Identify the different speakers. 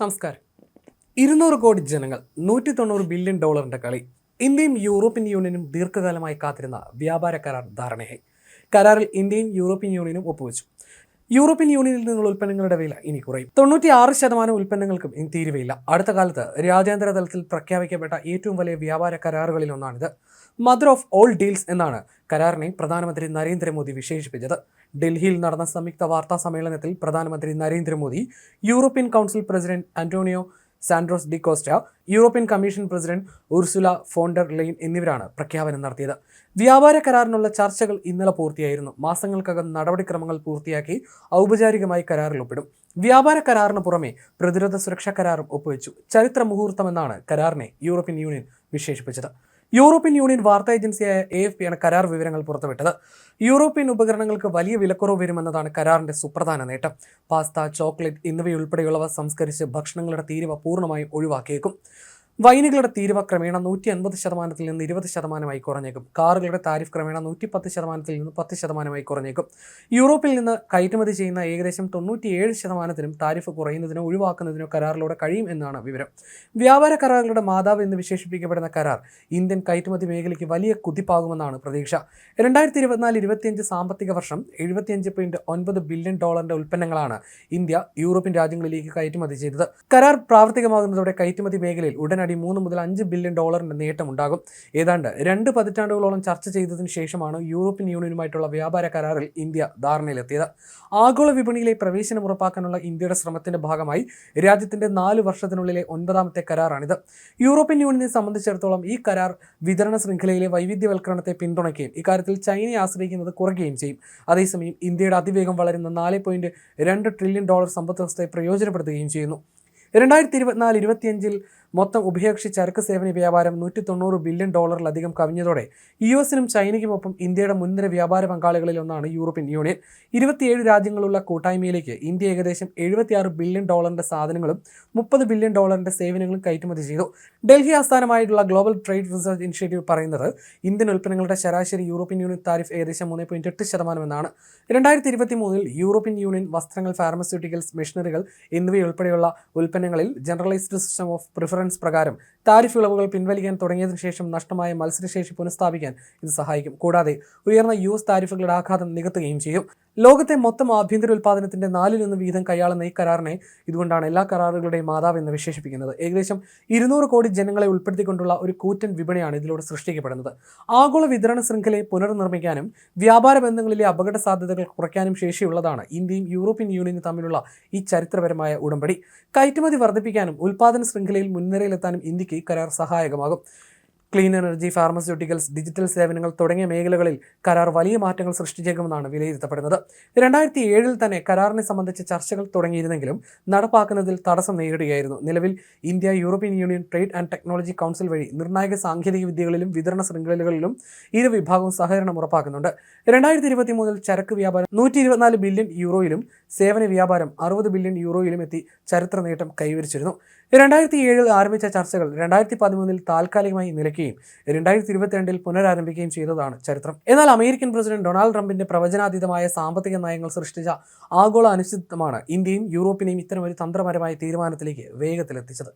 Speaker 1: നമസ്കാരം. 200 കോടി ജനങ്ങൾ, $190 ബില്യൺ കളി. ഇന്ത്യയും യൂറോപ്യൻ യൂണിയനും ദീർഘകാലമായി കാത്തിരുന്ന വ്യാപാര കരാർ ധാരണയായി. കരാറിൽ ഇന്ത്യയും യൂറോപ്യൻ യൂണിയനും ഒപ്പുവെച്ചു. യൂറോപ്യൻ യൂണിയനിൽ നിന്നുള്ള ഉൽപ്പന്നങ്ങളുടെ വില ഇനി കുറയും. 96% ഉൽപ്പന്നങ്ങൾക്കും ഇനി തീരുവയില്ല. അടുത്ത കാലത്ത് രാജ്യാന്തര തലത്തിൽ പ്രഖ്യാപിക്കപ്പെട്ട ഏറ്റവും വലിയ വ്യാപാര കരാറുകളിൽ ഒന്നാണിത്. മദർ ഓഫ് ഓൾ ഡീൽസ് എന്നാണ് കരാറിനെ പ്രധാനമന്ത്രി നരേന്ദ്രമോദി വിശേഷിപ്പിച്ചത്. ഡൽഹിയിൽ നടന്ന സംയുക്ത വാർത്താ സമ്മേളനത്തിൽ പ്രധാനമന്ത്രി Narendra Modi, European council president Antonio സാൻഡ്രോസ് D cost, European commission president Ursula von der lane എന്നിവരാണ് പ്രഖ്യാപനം നടത്തിയത്. വ്യാപാര കരാറിനുള്ള ചർച്ചകൾ ഇന്നലെ പൂർത്തിയായിരുന്നു. മാസങ്ങൾക്കകം നടപടിക്രമങ്ങൾ പൂർത്തിയാക്കി ഔപചാരികമായി കരാറിൽ ഒപ്പിടും. വ്യാപാര കരാറിന് പുറമെ പ്രതിരോധ സുരക്ഷാ കരാറും ഒപ്പുവെച്ചു. ചരിത്ര മുഹൂർത്തമെന്നാണ് കരാറിനെ യൂറോപ്യൻ യൂണിയൻ വിശേഷിപ്പിച്ചത്. യൂറോപ്യൻ യൂണിയൻ വാർത്താ ഏജൻസിയായ AFP ആണ് കരാർ വിവരങ്ങൾ പുറത്തുവിട്ടത്. യൂറോപ്യൻ ഉപകരണങ്ങൾക്ക് വലിയ വിലക്കുറവ് വരുമെന്നതാണ് കരാറിന്റെ സുപ്രധാന നേട്ടം. പാസ്ത, ചോക്ലേറ്റ് എന്നിവയുൾപ്പെടെയുള്ളവ സംസ്കരിച്ച് ഭക്ഷണങ്ങളുടെ തീരുവ പൂർണ്ണമായും ഒഴിവാക്കിയേക്കും. വൈനുകളുടെ തീരുവ ക്രമേണ 150% നിന്ന് 20% കുറഞ്ഞേക്കും. കാറുകളുടെ താരിഫ് ക്രമേണ 110% നിന്ന് 10% കുറഞ്ഞേക്കും. യൂറോപ്പിൽ നിന്ന് കയറ്റുമതി ചെയ്യുന്ന ഏകദേശം 97% താരിഫ് കുറയുന്നതിനോ ഒഴിവാക്കുന്നതിനോ കരാറിലൂടെ കഴിയും എന്നാണ് വിവരം. വ്യാപാര കരാറുകളുടെ മാതാവ് എന്ന് വിശേഷിപ്പിക്കപ്പെടുന്ന കരാർ ഇന്ത്യൻ കയറ്റുമതി മേഖലയ്ക്ക് വലിയ കുതിപ്പാകുമെന്നാണ് പ്രതീക്ഷ. 2024-25 സാമ്പത്തിക വർഷം $75.9 ബില്യൺ ഉൽപ്പന്നങ്ങളാണ് ഇന്ത്യ യൂറോപ്യൻ രാജ്യങ്ങളിലേക്ക് കയറ്റുമതി ചെയ്തത്. കരാർ പ്രാവർത്തികമാകുന്നതോടെ കയറ്റുമതി മേഖലയിൽ ഉടനടി 3 മുതൽ 5 ബില്യൺ നേട്ടം ഉണ്ടാകും. ഏതാണ്ട് 2 പതിറ്റാണ്ടുകളോളം ചർച്ച ചെയ്തതിനു ശേഷമാണ് യൂറോപ്യൻ യൂണിയനുമായിട്ടുള്ള വ്യാപാര കരാറിൽ ഇന്ത്യ ധാരണയിലെത്തിയത്. ആഗോള വിപണിയിലെ പ്രവേശനം ഉറപ്പാക്കാനുള്ള ഇന്ത്യയുടെ ശ്രമത്തിന്റെ ഭാഗമായി രാജ്യത്തിന്റെ 4 വർഷത്തിനുള്ളിലെ 9ാമത്തെ കരാറാണിത്. യൂറോപ്യൻ യൂണിയനെ സംബന്ധിച്ചിടത്തോളം ഈ കരാർ വിതരണ ശൃംഖലയിലെ വൈവിധ്യവൽക്കരണത്തെ പിന്തുണയ്ക്കുകയും ഇക്കാര്യത്തിൽ ചൈനയെ ആശ്രയിക്കുന്നത് കുറയ്ക്കുകയും ചെയ്യും. അതേസമയം ഇന്ത്യയുടെ അതിവേഗം വളരുന്ന $4.2 ട്രില്യൺ സമ്പദ് വ്യവസ്ഥയെ പ്രയോജനപ്പെടുത്തുകയും ചെയ്യുന്നു. 2024-25 മൊത്തം ഉഭയകക്ഷി ചരക്ക് സേവന വ്യാപാരം $190 ബില്യൺ കവിഞ്ഞതോടെ US-നും ചൈനയ്ക്കുമൊപ്പം ഇന്ത്യയുടെ മുൻനിര വ്യാപാര പങ്കാളികളിൽ ഒന്നാണ് യൂറോപ്യൻ യൂണിയൻ. 27 രാജ്യങ്ങളുള്ള കൂട്ടായ്മയിലേക്ക് ഇന്ത്യ ഏകദേശം $76 ബില്യൺ സാധനങ്ങളും $30 ബില്യൺ സേവനങ്ങളും കയറ്റുമതി ചെയ്തു. ഡൽഹി ആസ്ഥാനമായിട്ടുള്ള ഗ്ലോബൽ ട്രേഡ് റിസർച്ച് ഇനിഷ്യേറ്റീവ് പറയുന്നത് ഇന്ത്യൻ ഉൽപ്പന്നങ്ങളുടെ ശരാശരി യൂറോപ്യൻ യൂണിയൻ താരിഫ് ഏകദേശം 3.8% എന്നാണ്. 2023 യൂറോപ്യൻ യൂണിയൻ വസ്ത്രങ്ങൾ, ഫാർമസ്യൂട്ടിക്കൽസ്, മെഷീനറികൾ എന്നിവയുൾപ്പെടെയുള്ള ഉൽപ്പന്നങ്ങളിൽ ജനറലൈസ്ഡ് സിസ്റ്റം ഓഫ് പ്രിഫറൻസ് പ്രകാരം താരിഫ് ഇളവുകൾ പിൻവലിക്കാൻ തുടങ്ങിയതിനു ശേഷം നഷ്ടമായ മത്സരശേഷി പുനഃസ്ഥാപിക്കാൻ ഇത് സഹായിക്കും. കൂടാതെ ഉയർന്ന US താരിഫുകളുടെ ആഘാതം നികത്തുകയും ചെയ്യും. ലോകത്തെ മൊത്തം ആഭ്യന്തര ഉൽപ്പാദനത്തിന്റെ 4 വീതം കൈയാളുന്ന ഈ കരാറിനെ ഇതുകൊണ്ടാണ് എല്ലാ കരാറുകളുടെയും മാതാവ് എന്ന് വിശേഷിപ്പിക്കുന്നത്. ഏകദേശം 200 കോടി ജനങ്ങളെ ഉൾപ്പെടുത്തിക്കൊണ്ടുള്ള ഒരു കൂറ്റൻ വിപണിയാണ് ഇതിലൂടെ സൃഷ്ടിക്കപ്പെടുന്നത്. ആഗോള വിതരണ ശൃംഖലയെ പുനർനിർമ്മിക്കാനും വ്യാപാര ബന്ധങ്ങളിലെ അപകട സാധ്യതകൾ കുറയ്ക്കാനും ശേഷിയുള്ളതാണ് ഇന്ത്യയും യൂറോപ്യൻ യൂണിയനും തമ്മിലുള്ള ഈ ചരിത്രപരമായ ഉടമ്പടി. കയറ്റുമതി വർദ്ധിപ്പിക്കാനും ഉൽപ്പാദന ശൃംഖലയിൽ മുൻനിരയിലെത്താനും ഇന്ത്യക്ക് കരാർ സഹായകമാകും. ക്ലീൻ എനർജി, ഫാർമസ്യൂട്ടിക്കൽസ്, ഡിജിറ്റൽ സേവനങ്ങൾ തുടങ്ങിയ മേഖലകളിൽ കരാർ വലിയ മാറ്റങ്ങൾ സൃഷ്ടിച്ചേക്കുമെന്നാണ് വിലയിരുത്തപ്പെടുന്നത്. 2007 തന്നെ കരാറിനെ സംബന്ധിച്ച ചർച്ചകൾ തുടങ്ങിയിരുന്നെങ്കിലും നടപ്പാക്കുന്നതിൽ തടസ്സം നേരിടുകയായിരുന്നു. നിലവിൽ India European union trade and technology council വഴി നിർണായക സാങ്കേതിക വിദ്യകളിലും വിതരണ ശൃംഖലകളിലും ഇരു വിഭാഗവും സഹകരണം ഉറപ്പാക്കുന്നുണ്ട്. 2023 ചരക്ക് വ്യാപാരം €124 ബില്യൺ, സേവന വ്യാപാരം €60 ബില്യൺ എത്തി ചരിത്ര നേട്ടം കൈവരിച്ചിരുന്നു. 2007 ആരംഭിച്ച ചർച്ചകൾ 2013 താൽക്കാലികമായി നിലയ്ക്കുകയും 2022 പുനരാരംഭിക്കുകയും ചെയ്തതാണ് ചരിത്രം. എന്നാൽ അമേരിക്കൻ പ്രസിഡന്റ് ഡൊണാൾഡ് ട്രംപിന്റെ പ്രവചനാതീതമായ സാമ്പത്തിക നയങ്ങൾ സൃഷ്ടിച്ച ആഗോള അനിശ്ചിതത്വമാണ് ഇന്ത്യയും യൂറോപ്പിനെയും ഇത്തരമൊരു തന്ത്രപരമായ തീരുമാനത്തിലേക്ക് വേഗത്തിലെത്തിച്ചത്.